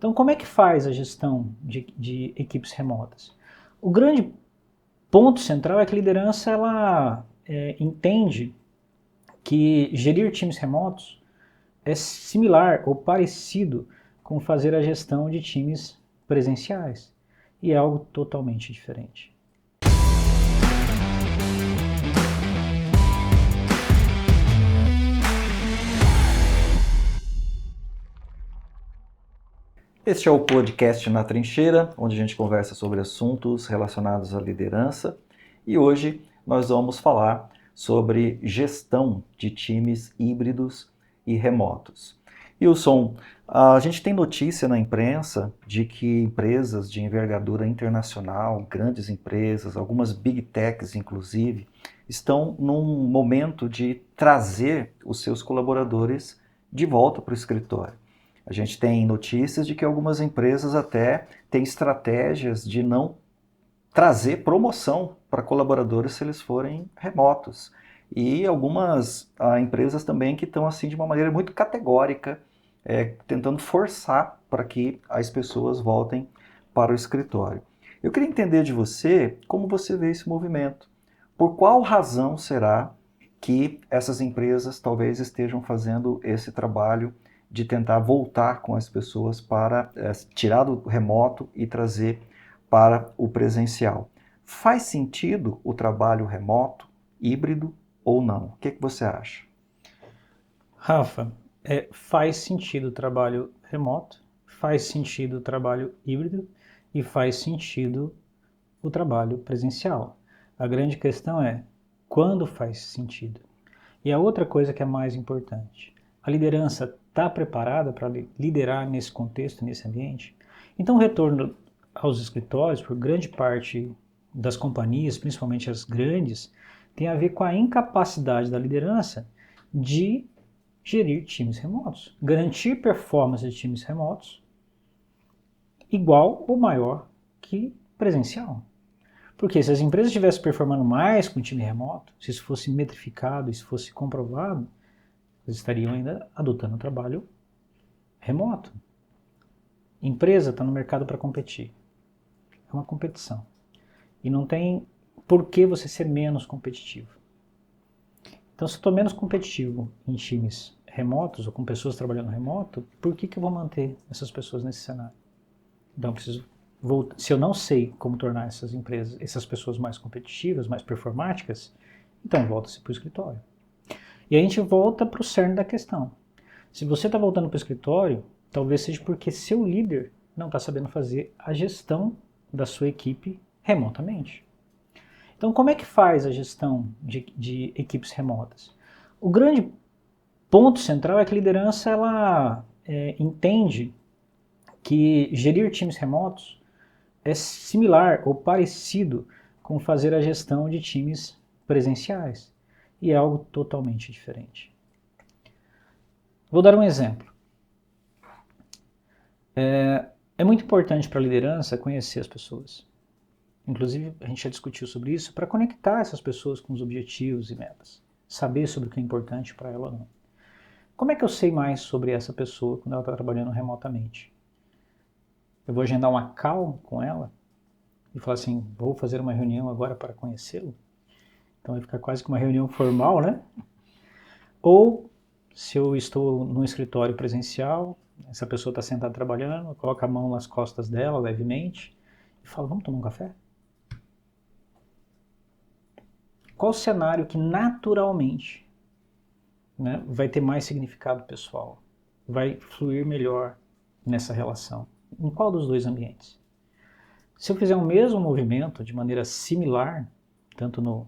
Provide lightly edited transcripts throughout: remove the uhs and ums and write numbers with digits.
Então, como é que faz a gestão de equipes remotas? O grande ponto central é que a liderança ela entende que gerir times remotos é similar ou parecido com fazer a gestão de times presenciais. E é algo totalmente diferente. Este é o podcast Na Trincheira, onde a gente conversa sobre assuntos relacionados à liderança. E hoje nós vamos falar sobre gestão de times híbridos e remotos. Wilson, a gente tem notícia na imprensa de que empresas de envergadura internacional, grandes empresas, algumas big techs inclusive, estão num momento de trazer os seus colaboradores de volta para o escritório. A gente tem notícias de que algumas empresas até têm estratégias de não trazer promoção para colaboradores se eles forem remotos. E algumas empresas também que estão assim de uma maneira muito categórica, tentando forçar para que as pessoas voltem para o escritório. Eu queria entender de você como você vê esse movimento. Por qual razão será que essas empresas talvez estejam fazendo esse trabalho de tentar voltar com as pessoas para tirar do remoto e trazer para o presencial? Faz sentido o trabalho remoto, híbrido ou não? O que você acha? Rafa, faz sentido o trabalho remoto, faz sentido o trabalho híbrido e faz sentido o trabalho presencial. A grande questão é quando faz sentido. E a outra coisa que é mais importante, a liderança está preparada para liderar nesse contexto, nesse ambiente? Então o retorno aos escritórios, por grande parte das companhias, principalmente as grandes, tem a ver com a incapacidade da liderança de gerir times remotos, garantir performance de times remotos igual ou maior que presencial. Porque se as empresas estivessem performando mais com time remoto, se isso fosse metrificado, se fosse comprovado, eles estariam ainda adotando o trabalho remoto. Empresa está no mercado para competir. É uma competição. E não tem por que você ser menos competitivo. Então, se eu estou menos competitivo em times remotos ou com pessoas trabalhando remoto, por que eu vou manter essas pessoas nesse cenário? Então, eu preciso voltar. Se eu não sei como tornar essas empresas, essas pessoas mais competitivas, mais performáticas, então volta-se para o escritório. E a gente volta para o cerne da questão. Se você está voltando para o escritório, talvez seja porque seu líder não está sabendo fazer a gestão da sua equipe remotamente. Então, como é que faz a gestão de equipes remotas? O grande ponto central é que a liderança ela entende que gerir times remotos é similar ou parecido com fazer a gestão de times presenciais. E é algo totalmente diferente. Vou dar um exemplo. É muito importante para a liderança conhecer as pessoas. Inclusive, a gente já discutiu sobre isso, para conectar essas pessoas com os objetivos e metas. Saber sobre o que é importante para ela ou não. Como é que eu sei mais sobre essa pessoa quando ela está trabalhando remotamente? Eu vou agendar uma call com ela e falar assim, vou fazer uma reunião agora para conhecê-lo? Então vai ficar quase que uma reunião formal, né? Ou se eu estou num escritório presencial, essa pessoa está sentada trabalhando, eu coloco a mão nas costas dela levemente e falo, vamos tomar um café? Qual o cenário que naturalmente, né, vai ter mais significado pessoal? Vai fluir melhor nessa relação? Em qual dos dois ambientes? Se eu fizer o mesmo movimento de maneira similar, tanto no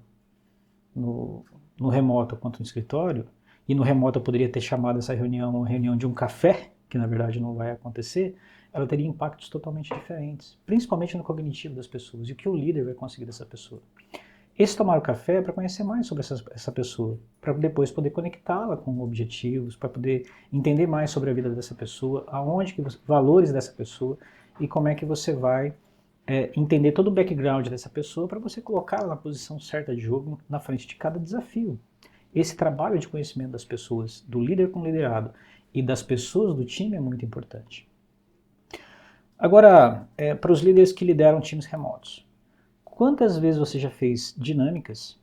remoto quanto no escritório, e no remoto eu poderia ter chamado essa reunião uma reunião de um café, que na verdade não vai acontecer, ela teria impactos totalmente diferentes, principalmente no cognitivo das pessoas, e o que o líder vai conseguir dessa pessoa. Esse tomar o café é para conhecer mais sobre essa pessoa, para depois poder conectá-la com objetivos, para poder entender mais sobre a vida dessa pessoa, aonde que valores dessa pessoa e como é que você vai entender todo o background dessa pessoa para você colocá-la na posição certa de jogo na frente de cada desafio. Esse trabalho de conhecimento das pessoas, do líder com o liderado e das pessoas do time é muito importante. Agora, para os líderes que lideram times remotos, quantas vezes você já fez dinâmicas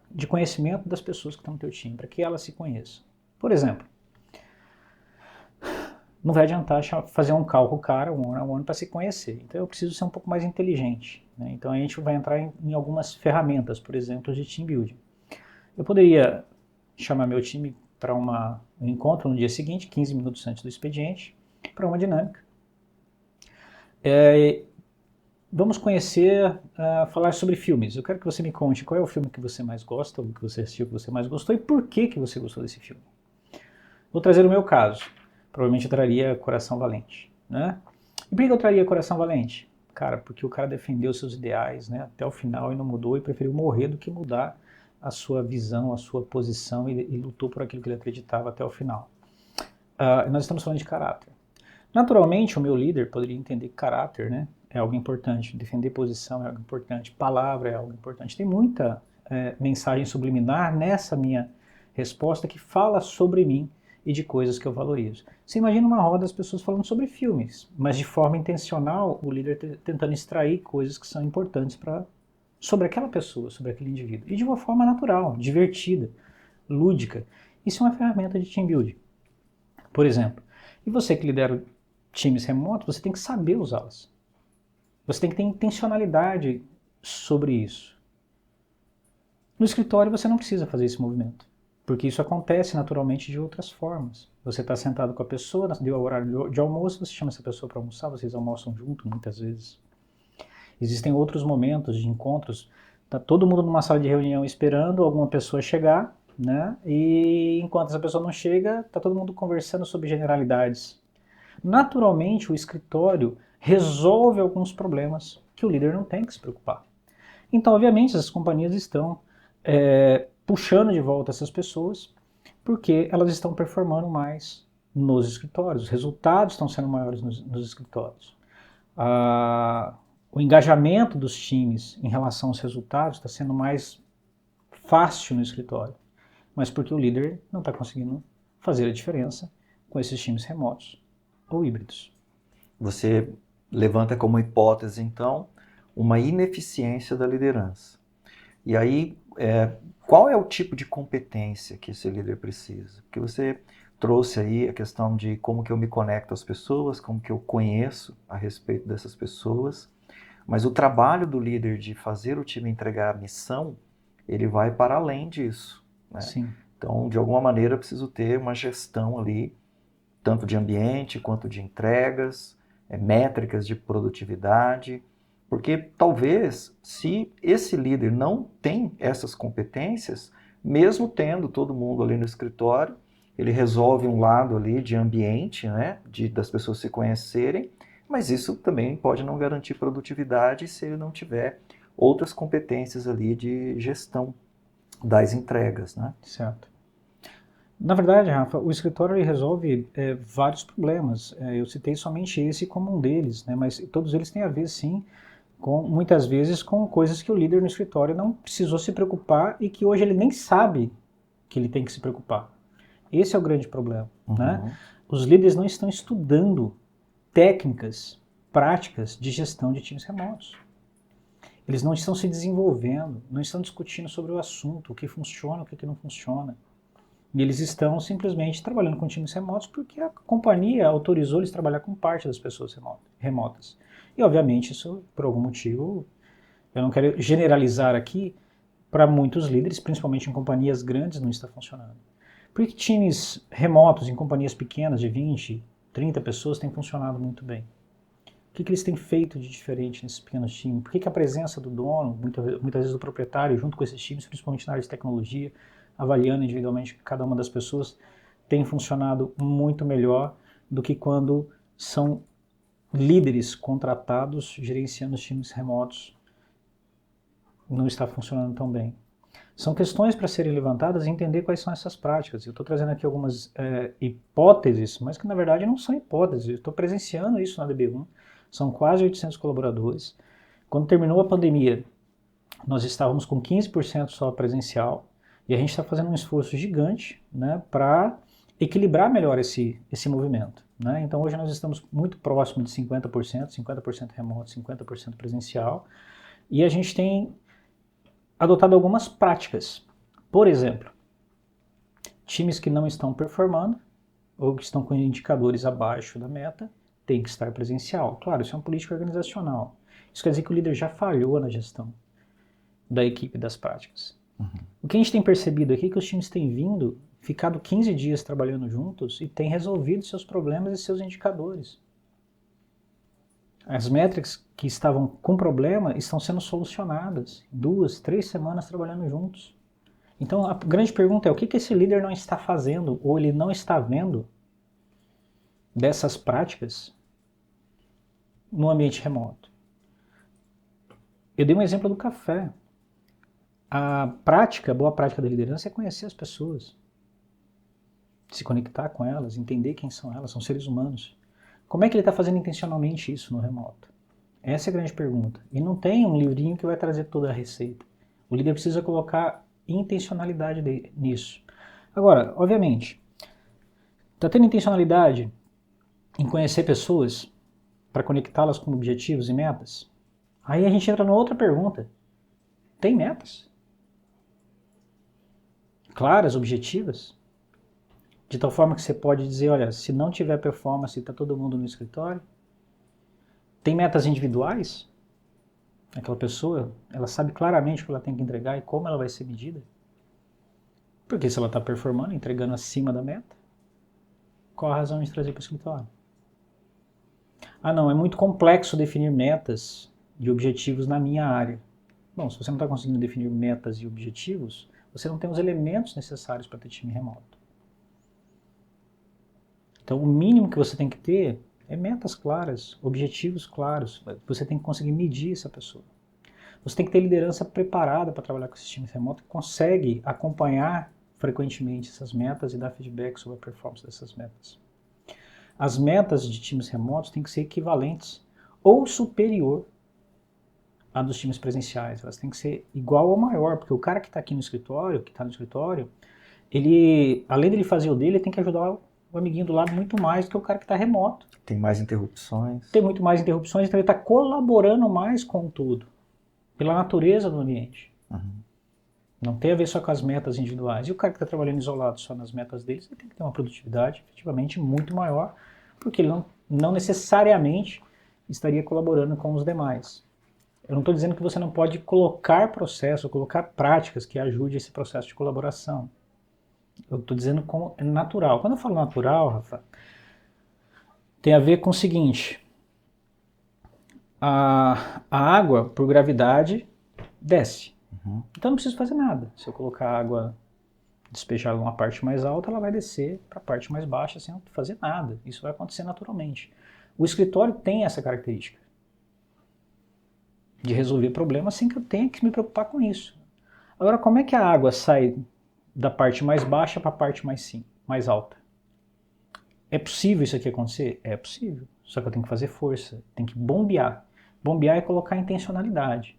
de conhecimento das pessoas que estão no teu time, para que elas se conheçam? Por exemplo, não vai adiantar fazer um call com o cara, um one-on-one, para se conhecer. Então eu preciso ser um pouco mais inteligente, né? Então a gente vai entrar em algumas ferramentas, por exemplo, de team building. Eu poderia chamar meu time para um encontro no dia seguinte, 15 minutos antes do expediente, para uma dinâmica. Vamos conhecer, falar sobre filmes. Eu quero que você me conte qual é o filme que você mais gosta, o que você assistiu que você mais gostou e por que você gostou desse filme. Vou trazer o meu caso. Provavelmente eu traria Coração Valente, né? E por que eu traria Coração Valente? Cara, porque o cara defendeu seus ideais, né, até o final e não mudou e preferiu morrer do que mudar a sua visão, a sua posição e lutou por aquilo que ele acreditava até o final. Nós estamos falando de caráter. Naturalmente, o meu líder poderia entender que caráter, né, é algo importante, defender posição é algo importante, palavra é algo importante. Tem muita mensagem subliminar nessa minha resposta que fala sobre mim e de coisas que eu valorizo. Você imagina uma roda das pessoas falando sobre filmes, mas de forma intencional o líder tentando extrair coisas que são importantes sobre aquela pessoa, sobre aquele indivíduo. E de uma forma natural, divertida, lúdica. Isso é uma ferramenta de team building, por exemplo. E você que lidera times remotos, você tem que saber usá-las. Você tem que ter intencionalidade sobre isso. No escritório você não precisa fazer esse movimento, porque isso acontece naturalmente de outras formas. Você está sentado com a pessoa, deu o horário de almoço, você chama essa pessoa para almoçar, vocês almoçam junto muitas vezes. Existem outros momentos de encontros, está todo mundo numa sala de reunião esperando alguma pessoa chegar, né? E enquanto essa pessoa não chega, está todo mundo conversando sobre generalidades. Naturalmente, o escritório resolve alguns problemas que o líder não tem que se preocupar. Então, obviamente, as companhias estão puxando de volta essas pessoas porque elas estão performando mais nos escritórios, os resultados estão sendo maiores nos escritórios. O engajamento dos times em relação aos resultados está sendo mais fácil no escritório, mas porque o líder não está conseguindo fazer a diferença com esses times remotos ou híbridos. Você levanta como hipótese, então, uma ineficiência da liderança. E aí, qual é o tipo de competência que esse líder precisa? Porque você trouxe aí a questão de como que eu me conecto às pessoas, como que eu conheço a respeito dessas pessoas, mas o trabalho do líder de fazer o time entregar a missão, ele vai para além disso, né? Sim. Então, de alguma maneira, eu preciso ter uma gestão ali, tanto de ambiente quanto de entregas, métricas de produtividade, porque talvez, se esse líder não tem essas competências, mesmo tendo todo mundo ali no escritório, ele resolve um lado ali de ambiente, né, das pessoas se conhecerem, mas isso também pode não garantir produtividade se ele não tiver outras competências ali de gestão das entregas, né? Certo. Na verdade, Rafa, o escritório ele resolve vários problemas. Eu citei somente esse como um deles, né, mas todos eles têm a ver, sim, muitas vezes com coisas que o líder no escritório não precisou se preocupar e que hoje ele nem sabe que ele tem que se preocupar. Esse é o grande problema, né? Os líderes não estão estudando técnicas, práticas de gestão de times remotos. Eles não estão se desenvolvendo, não estão discutindo sobre o assunto, o que funciona, o que não funciona. E eles estão simplesmente trabalhando com times remotos porque a companhia autorizou eles a trabalhar com parte das pessoas remotas. E, obviamente, isso, por algum motivo, eu não quero generalizar aqui, para muitos líderes, principalmente em companhias grandes, não está funcionando. Por que times remotos em companhias pequenas, de 20, 30 pessoas, têm funcionado muito bem? O que eles têm feito de diferente nesses pequenos times? Por que a presença do dono, muitas vezes do proprietário, junto com esses times, principalmente na área de tecnologia, avaliando individualmente cada uma das pessoas, tem funcionado muito melhor do que quando são líderes contratados gerenciando os times remotos? Não está funcionando tão bem. São questões para serem levantadas e entender quais são essas práticas. Eu estou trazendo aqui algumas hipóteses, mas que na verdade não são hipóteses. Eu estou presenciando isso na DB1. São quase 800 colaboradores. Quando terminou a pandemia, nós estávamos com 15% só presencial e a gente está fazendo um esforço gigante, né, para equilibrar melhor esse movimento. né? Então hoje nós estamos muito próximo de 50%, 50% remoto, 50% presencial, e a gente tem adotado algumas práticas. Por exemplo, times que não estão performando ou que estão com indicadores abaixo da meta tem que estar presencial. Claro, isso é uma política organizacional. Isso quer dizer que o líder já falhou na gestão da equipe das práticas. O que a gente tem percebido aqui é que os times têm ficado 15 dias trabalhando juntos e têm resolvido seus problemas e seus indicadores. As métricas que estavam com problema estão sendo solucionadas. 2, 3 semanas trabalhando juntos. Então a grande pergunta é o que esse líder não está fazendo ou ele não está vendo dessas práticas no ambiente remoto. Eu dei um exemplo do café. Boa prática da liderança é conhecer as pessoas, se conectar com elas, entender quem são elas, são seres humanos. Como é que ele está fazendo intencionalmente isso no remoto? Essa é a grande pergunta. E não tem um livrinho que vai trazer toda a receita. O líder precisa colocar intencionalidade nisso. Agora, obviamente, está tendo intencionalidade em conhecer pessoas para conectá-las com objetivos e metas? Aí a gente entra numa outra pergunta. Tem metas? Claras, objetivas? De tal forma que você pode dizer, olha, se não tiver performance, está todo mundo no escritório? Tem metas individuais? Aquela pessoa, ela sabe claramente o que ela tem que entregar e como ela vai ser medida? Porque se ela está performando, entregando acima da meta, qual a razão de trazer para o escritório? Ah não, é muito complexo definir metas e objetivos na minha área. Bom, se você não está conseguindo definir metas e objetivos, você não tem os elementos necessários para ter time remoto. Então o mínimo que você tem que ter é metas claras, objetivos claros. Você tem que conseguir medir essa pessoa. Você tem que ter liderança preparada para trabalhar com esses times remotos que consegue acompanhar frequentemente essas metas e dar feedback sobre a performance dessas metas. As metas de times remotos têm que ser equivalentes ou superior à dos times presenciais. Elas têm que ser igual ou maior, porque o cara que está aqui no escritório, ele, além dele fazer o dele, ele tem que ajudar o amiguinho do lado muito mais do que o cara que está remoto. Tem mais interrupções. Tem muito mais interrupções, então ele está colaborando mais com tudo, pela natureza do ambiente. Não tem a ver só com as metas individuais. E o cara que está trabalhando isolado só nas metas dele, ele tem que ter uma produtividade efetivamente muito maior, porque ele não necessariamente estaria colaborando com os demais. Eu não estou dizendo que você não pode colocar processo, colocar práticas que ajudem esse processo de colaboração. Eu estou dizendo como é natural. Quando eu falo natural, Rafa, tem a ver com o seguinte: a água, por gravidade, desce. Então não preciso fazer nada. Se eu colocar a água, despejar numa parte mais alta, ela vai descer para a parte mais baixa sem eu fazer nada. Isso vai acontecer naturalmente. O escritório tem essa característica de resolver problemas sem que eu tenha que me preocupar com isso. Agora, como é que a água sai da parte mais baixa para a parte mais alta? É possível isso aqui acontecer? É possível. Só que eu tenho que fazer força, tenho que bombear. Bombear é colocar intencionalidade.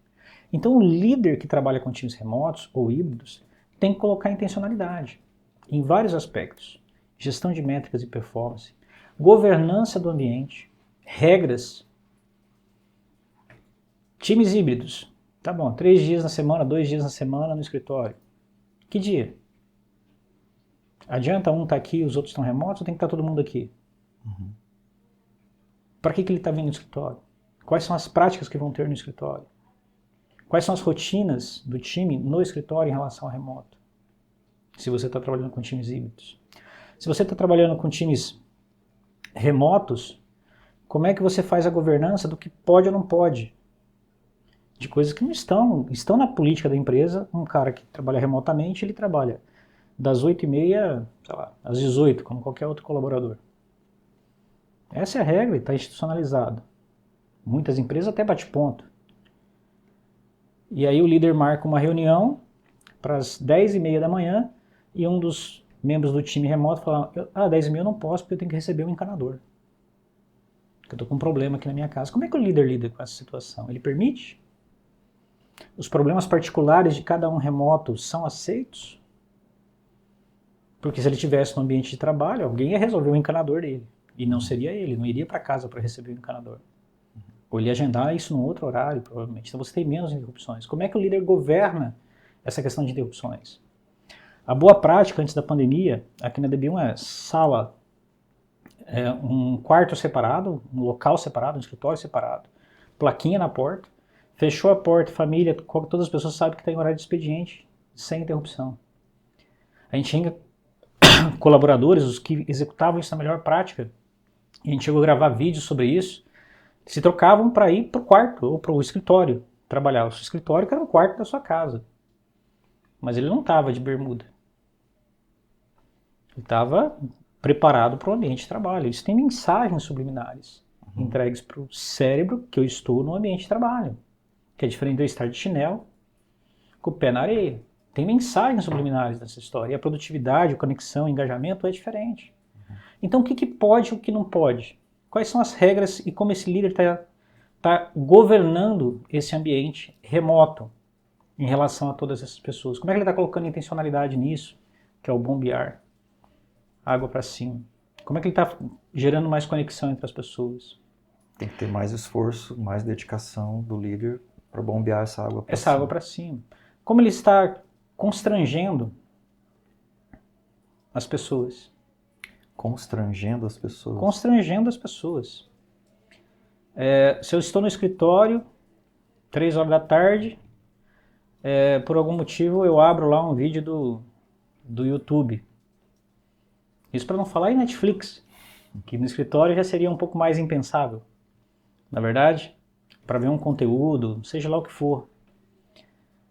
Então o líder que trabalha com times remotos ou híbridos tem que colocar intencionalidade em vários aspectos. Gestão de métricas e performance, governança do ambiente, regras. Times híbridos. Tá bom, 3 dias na semana, 2 dias na semana no escritório. Que dia? Adianta um estar aqui e os outros estão remotos ou tem que estar todo mundo aqui? Para que ele está vindo no escritório? Quais são as práticas que vão ter no escritório? Quais são as rotinas do time no escritório em relação ao remoto? Se você está trabalhando com times híbridos. Se você está trabalhando com times remotos, como é que você faz a governança do que pode ou não pode? De coisas que não estão na política da empresa. Um cara que trabalha remotamente, ele trabalha das 8h30, sei lá, às 18h, como qualquer outro colaborador. Essa é a regra e está institucionalizado. Muitas empresas até bate ponto. E aí o líder marca uma reunião para as 10h30 da manhã e um dos membros do time remoto fala: 10h30 eu não posso porque eu tenho que receber um encanador. Eu estou com um problema aqui na minha casa. Como é que o líder lida com essa situação? Ele permite? Os problemas particulares de cada um remoto são aceitos? Porque se ele estivesse no ambiente de trabalho, alguém ia resolver o encanador dele. E não seria ele, não iria para casa para receber o encanador. Ou ele ia agendar isso num outro horário, provavelmente. Então você tem menos interrupções. Como é que o líder governa essa questão de interrupções? A boa prática antes da pandemia, aqui na DB1 é sala, um quarto separado, um local separado, um escritório separado, plaquinha na porta, fechou a porta, família, todas as pessoas sabem que está em horário de expediente, sem interrupção. A gente tinha colaboradores, os que executavam isso na melhor prática, e a gente chegou a gravar vídeos sobre isso, se trocavam para ir para o quarto ou para o escritório trabalhar. O seu escritório que era um quarto da sua casa. Mas ele não estava de bermuda. Ele estava preparado para o ambiente de trabalho. Isso tem mensagens subliminares entregues para o cérebro que eu estou no ambiente de trabalho. Que é diferente de eu estar de chinelo com o pé na areia. Tem mensagens subliminares nessa história. E a produtividade, a conexão, o engajamento é diferente. Então o que pode e o que não pode? Quais são as regras e como esse líder está governando esse ambiente remoto em relação a todas essas pessoas? Como é que ele está colocando intencionalidade nisso, que é o bombear, água para cima? Como é que ele está gerando mais conexão entre as pessoas? Tem que ter mais esforço, mais dedicação do líder para bombear essa água para cima. Essa água para cima. Como ele está constrangendo as pessoas? Constrangendo as pessoas. Constrangendo as pessoas. Se eu estou no escritório, 3 horas da tarde, por algum motivo eu abro lá um vídeo do YouTube. Isso para não falar em Netflix, que no escritório já seria um pouco mais impensável. Na verdade, para ver um conteúdo, seja lá o que for.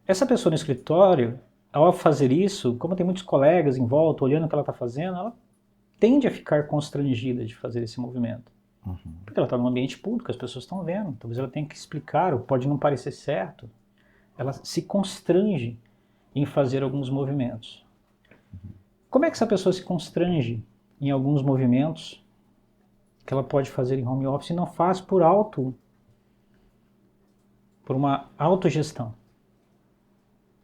Essa pessoa no escritório, ao fazer isso, como tem muitos colegas em volta olhando o que ela está fazendo, ela tende a ficar constrangida de fazer esse movimento. Porque ela está num ambiente público, as pessoas estão vendo. Talvez ela tenha que explicar, ou pode não parecer certo. Ela se constrange em fazer alguns movimentos. Como é que essa pessoa se constrange em alguns movimentos que ela pode fazer em home office e não faz por uma autogestão?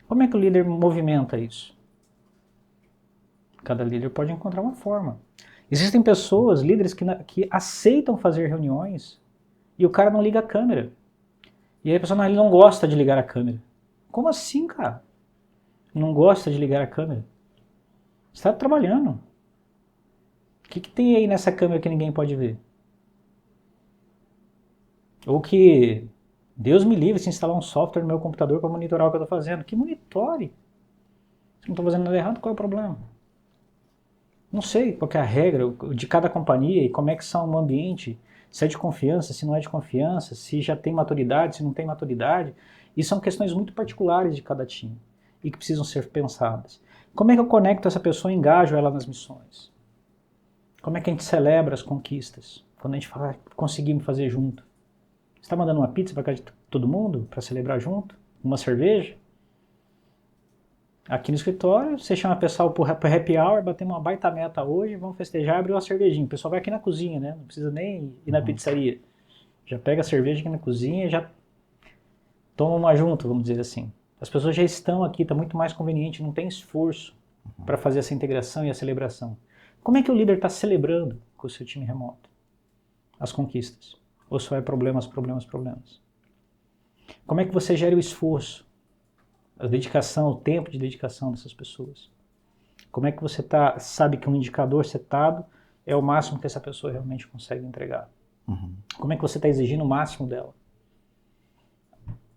Como é que o líder movimenta isso? Cada líder pode encontrar uma forma. Existem pessoas, líderes, que aceitam fazer reuniões e o cara não liga a câmera. E aí a pessoa não gosta de ligar a câmera. Como assim, cara? Não gosta de ligar a câmera? Você está trabalhando. O que tem aí nessa câmera que ninguém pode ver? Ou que Deus me livre se instalar um software no meu computador para monitorar o que eu estou fazendo. Que monitore? Se não estou fazendo nada errado, qual é o problema? Não sei qual é a regra de cada companhia e como é que são o ambiente, se é de confiança, se não é de confiança, se já tem maturidade, se não tem maturidade. E são questões muito particulares de cada time e que precisam ser pensadas. Como é que eu conecto essa pessoa e engajo ela nas missões? Como é que a gente celebra as conquistas? Quando a gente fala, conseguimos fazer junto. Você está mandando uma pizza para casa de todo mundo para celebrar junto? Uma cerveja? Aqui no escritório, você chama o pessoal para happy hour, batemos uma baita meta hoje, vamos festejar, abrir uma cervejinha. O pessoal vai aqui na cozinha, né? Não precisa nem ir na pizzaria. Já pega a cerveja aqui na cozinha e já toma uma junto, vamos dizer assim. As pessoas já estão aqui, está muito mais conveniente, não tem esforço para fazer essa integração e a celebração. Como é que o líder está celebrando com o seu time remoto as conquistas? Ou só é problemas, problemas, problemas? Como é que você gera o esforço, a dedicação, o tempo de dedicação dessas pessoas? Como é que você sabe que um indicador setado é o máximo que essa pessoa realmente consegue entregar? Como é que você está exigindo o máximo dela?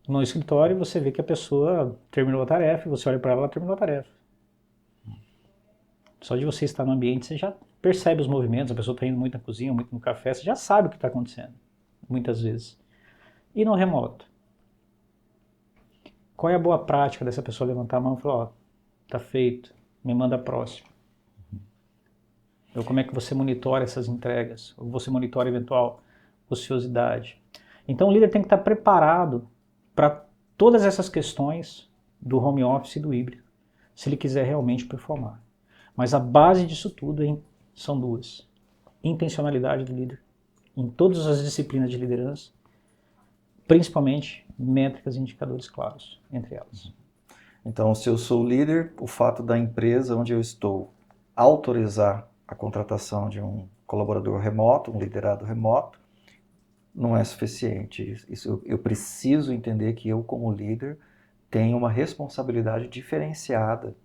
No escritório você vê que a pessoa terminou a tarefa, você olha para ela, ela terminou a tarefa. Só de você estar no ambiente você já percebe os movimentos, a pessoa está indo muito na cozinha, muito no café, você já sabe o que está acontecendo, muitas vezes. E no remoto? Qual é a boa prática dessa pessoa levantar a mão e falar, ó, tá feito, me manda a próxima? Ou como é que você monitora essas entregas? Ou você monitora eventual ociosidade? Então o líder tem que estar preparado para todas essas questões do home office e do híbrido, se ele quiser realmente performar. Mas a base disso tudo são duas. Intencionalidade do líder, em todas as disciplinas de liderança, principalmente métricas e indicadores claros entre elas. Então, se eu sou líder, o fato da empresa onde eu estou autorizar a contratação de um colaborador remoto, um liderado remoto, não é suficiente. Isso, eu preciso entender que eu, como líder, tenho uma responsabilidade diferenciada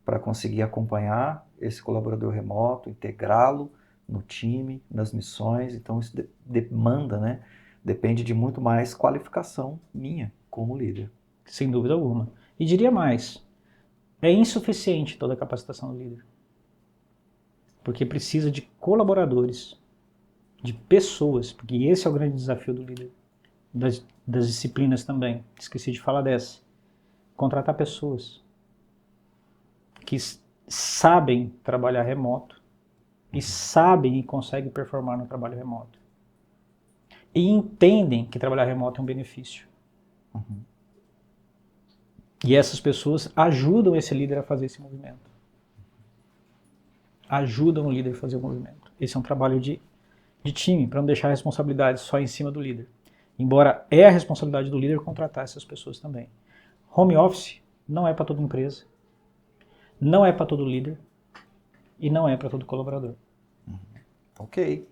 para conseguir acompanhar esse colaborador remoto, integrá-lo no time, nas missões. Então isso demanda, né? Depende de muito mais qualificação minha como líder. Sem dúvida alguma. E diria mais, é insuficiente toda a capacitação do líder. Porque precisa de colaboradores, de pessoas, porque esse é o grande desafio do líder. Das disciplinas também, esqueci de falar dessa. Contratar pessoas que sabem trabalhar remoto e sabem e conseguem performar no trabalho remoto. E entendem que trabalhar remoto é um benefício. Uhum. E essas pessoas ajudam esse líder a fazer esse movimento. Ajudam o líder a fazer o movimento. Esse é um trabalho de time, para não deixar a responsabilidade só em cima do líder. Embora é a responsabilidade do líder contratar essas pessoas também. Home office não é para toda empresa, não é para todo líder e não é para todo colaborador. Ok.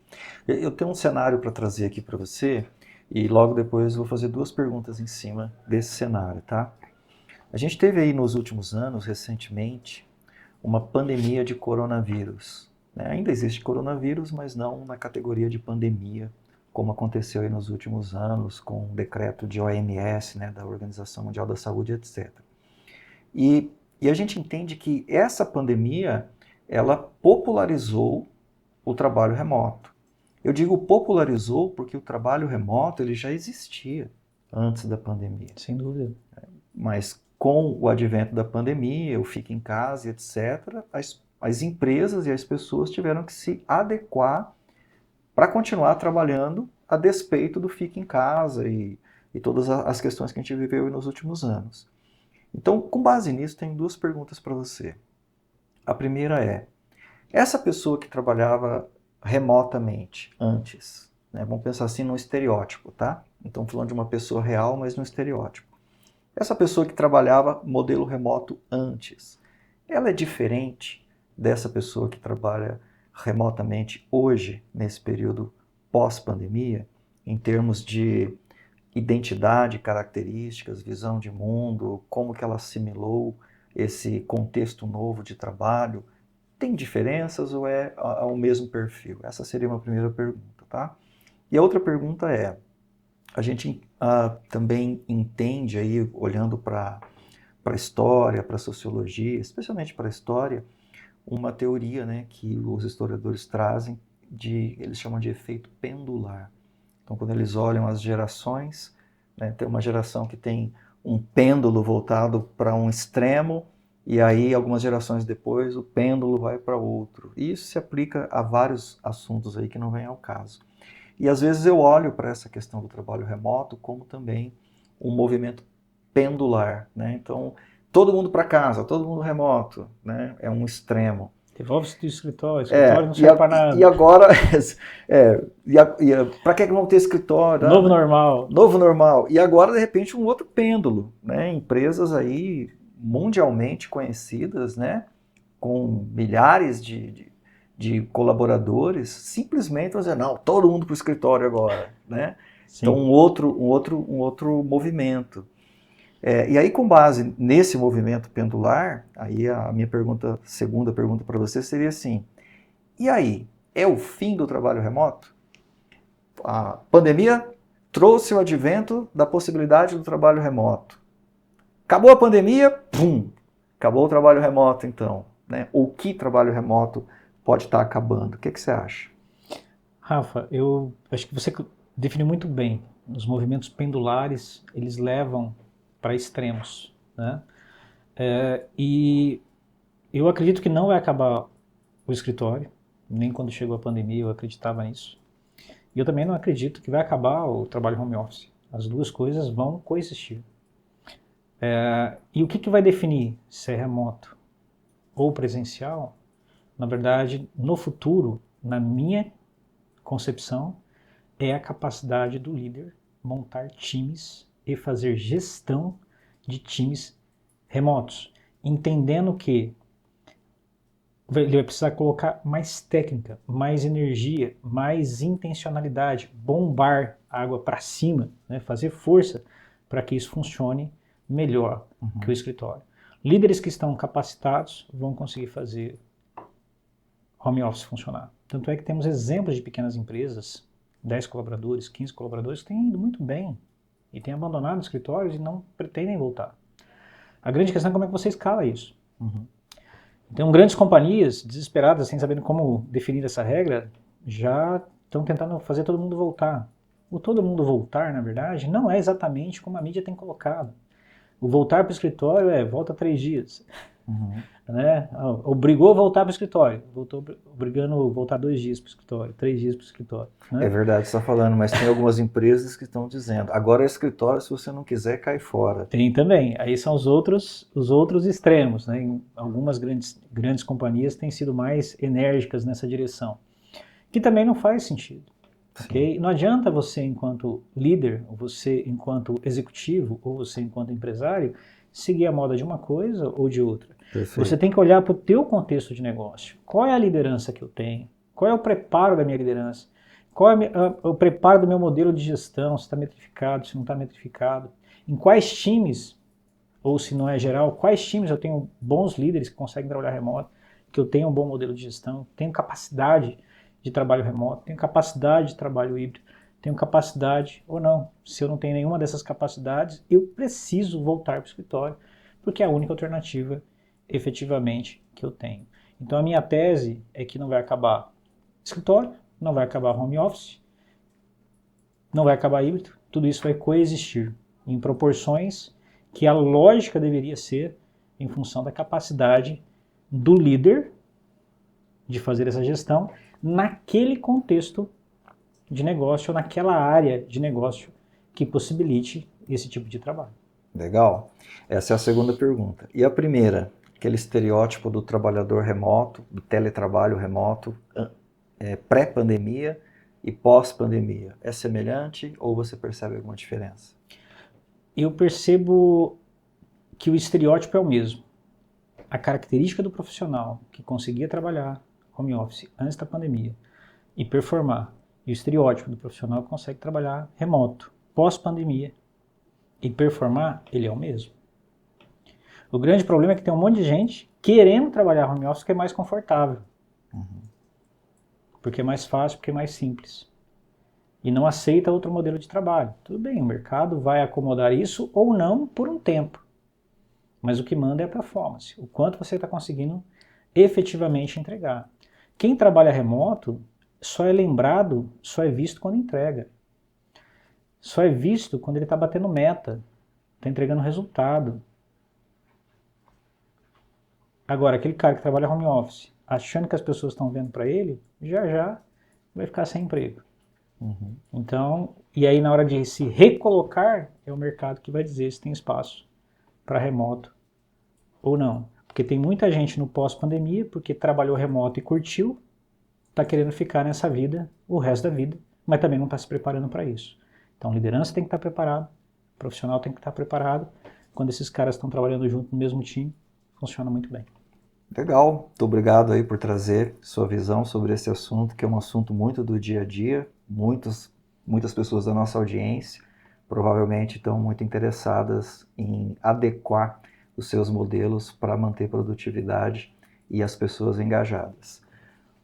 Eu tenho um cenário para trazer aqui para você e logo depois vou fazer 2 perguntas em cima desse cenário, tá? A gente teve aí nos últimos anos, recentemente, uma pandemia de coronavírus. Ainda existe coronavírus, mas não na categoria de pandemia, como aconteceu aí nos últimos anos com o decreto de OMS, né, da Organização Mundial da Saúde, etc. E a gente entende que essa pandemia, ela popularizou o trabalho remoto. Eu digo popularizou porque o trabalho remoto ele já existia antes da pandemia. Sem dúvida. Mas com o advento da pandemia, o fica em casa, etc., as empresas e as pessoas tiveram que se adequar para continuar trabalhando a despeito do fica em casa e todas as questões que a gente viveu nos últimos anos. Então, com base nisso, tenho 2 perguntas para você. A primeira é, essa pessoa que trabalhava remotamente antes, né, vamos pensar assim num estereótipo, tá? Então, falando de uma pessoa real, mas num estereótipo. Essa pessoa que trabalhava modelo remoto antes, ela é diferente dessa pessoa que trabalha remotamente hoje, nesse período pós-pandemia, em termos de identidade, características, visão de mundo, como que ela assimilou esse contexto novo de trabalho? Tem diferenças ou é o mesmo perfil? Essa seria uma primeira pergunta, tá? E a outra pergunta é, a gente também entende aí, olhando para a história, para a sociologia, especialmente para a história, uma teoria, né, que os historiadores trazem, eles chamam de efeito pendular. Então, quando eles olham as gerações, né, tem uma geração que tem um pêndulo voltado para um extremo, e aí, algumas gerações depois, o pêndulo vai para outro. E isso se aplica a vários assuntos aí que não vem ao caso. E às vezes eu olho para essa questão do trabalho remoto como também um movimento pendular, né? Então, todo mundo para casa, todo mundo remoto, né? É um extremo. Devolve-se do escritório, o escritório não serve para nada. E agora, para que vão ter escritório? Novo normal. Novo normal. E agora, de repente, um outro pêndulo, né? Empresas aí mundialmente conhecidas, né? Com milhares de colaboradores, simplesmente vão dizer, não, todo mundo para o escritório agora, né? Sim. Então, um outro movimento. E aí, com base nesse movimento pendular, aí a minha segunda pergunta para você seria assim, e aí, é o fim do trabalho remoto? A pandemia trouxe o advento da possibilidade do trabalho remoto. Acabou a pandemia, pum, acabou o trabalho remoto então, né? O que trabalho remoto pode estar acabando? O que você acha? Rafa, eu acho que você definiu muito bem. Os movimentos pendulares, eles levam para extremos, né? E eu acredito que não vai acabar o escritório, nem quando chegou a pandemia eu acreditava nisso. E eu também não acredito que vai acabar o trabalho home office. As duas coisas vão coexistir. E o que vai definir se é remoto ou presencial? Na verdade, no futuro, na minha concepção, é a capacidade do líder montar times e fazer gestão de times remotos, entendendo que ele vai precisar colocar mais técnica, mais energia, mais intencionalidade, bombar água para cima, né? Fazer força para que isso funcione melhor que o escritório. Líderes que estão capacitados vão conseguir fazer home office funcionar. Tanto é que temos exemplos de pequenas empresas, 10 colaboradores, 15 colaboradores, que têm ido muito bem e têm abandonado os escritórios e não pretendem voltar. A grande questão é como é que você escala isso. Então, grandes companhias, desesperadas, sem saber como definir essa regra, já estão tentando fazer todo mundo voltar. O todo mundo voltar, na verdade, não é exatamente como a mídia tem colocado. O voltar para o escritório é volta 3 dias. Né? Obrigou a voltar para o escritório. Obrigando a voltar 2 dias para o escritório, 3 dias para o escritório. Né? É verdade, você está falando, mas tem algumas empresas que estão dizendo, agora é escritório, se você não quiser, cai fora. Tem também. Aí são os outros extremos. Né? Em algumas grandes companhias têm sido mais enérgicas nessa direção. Que também não faz sentido. Okay? Não adianta você, enquanto líder, ou você, enquanto executivo, ou você, enquanto empresário, seguir a moda de uma coisa ou de outra. Perfeito. Você tem que olhar para o teu contexto de negócio. Qual é a liderança que eu tenho? Qual é o preparo da minha liderança? Qual é o preparo do meu modelo de gestão? Se está metrificado, se não está metrificado? Em quais times, ou se não é geral, quais times eu tenho bons líderes que conseguem trabalhar remoto, que eu tenho um bom modelo de gestão, tenho capacidade de trabalho remoto, tenho capacidade de trabalho híbrido, tenho capacidade ou não. Se eu não tenho nenhuma dessas capacidades, eu preciso voltar para o escritório, porque é a única alternativa, efetivamente, que eu tenho. Então a minha tese é que não vai acabar escritório, não vai acabar home office, não vai acabar híbrido, tudo isso vai coexistir em proporções que a lógica deveria ser em função da capacidade do líder de fazer essa gestão naquele contexto de negócio, ou naquela área de negócio que possibilite esse tipo de trabalho. Legal. Essa é a segunda pergunta. E a primeira, aquele estereótipo do trabalhador remoto, do teletrabalho remoto, pré-pandemia e pós-pandemia, é semelhante ou você percebe alguma diferença? Eu percebo que o estereótipo é o mesmo. A característica do profissional que conseguia trabalhar home office antes da pandemia e performar, e o estereótipo do profissional que consegue trabalhar remoto pós-pandemia e performar, ele é o mesmo. O grande problema é que tem um monte de gente querendo trabalhar home office que é mais confortável. Porque é mais fácil, porque é mais simples. E não aceita outro modelo de trabalho. Tudo bem, o mercado vai acomodar isso ou não por um tempo. Mas o que manda é a performance. O quanto você está conseguindo efetivamente entregar. Quem trabalha remoto só é lembrado, só é visto quando entrega. Só é visto quando ele está batendo meta, está entregando resultado. Agora, aquele cara que trabalha home office, achando que as pessoas estão vendo para ele, já vai ficar sem emprego. Então, e aí na hora de se recolocar, é o mercado que vai dizer se tem espaço para remoto ou não. Porque tem muita gente no pós-pandemia, porque trabalhou remoto e curtiu, está querendo ficar nessa vida o resto da vida, mas também não está se preparando para isso. Então, liderança tem que estar preparado, profissional tem que estar preparado. Quando esses caras estão trabalhando junto no mesmo time, funciona muito bem. Legal, muito obrigado aí por trazer sua visão sobre esse assunto, que é um assunto muito do dia a dia. Muitas pessoas da nossa audiência provavelmente estão muito interessadas em adequar os seus modelos para manter produtividade e as pessoas engajadas.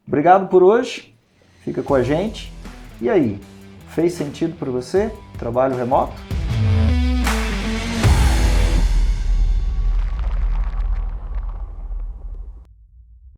Obrigado por hoje, fica com a gente. E aí, fez sentido para você trabalho remoto?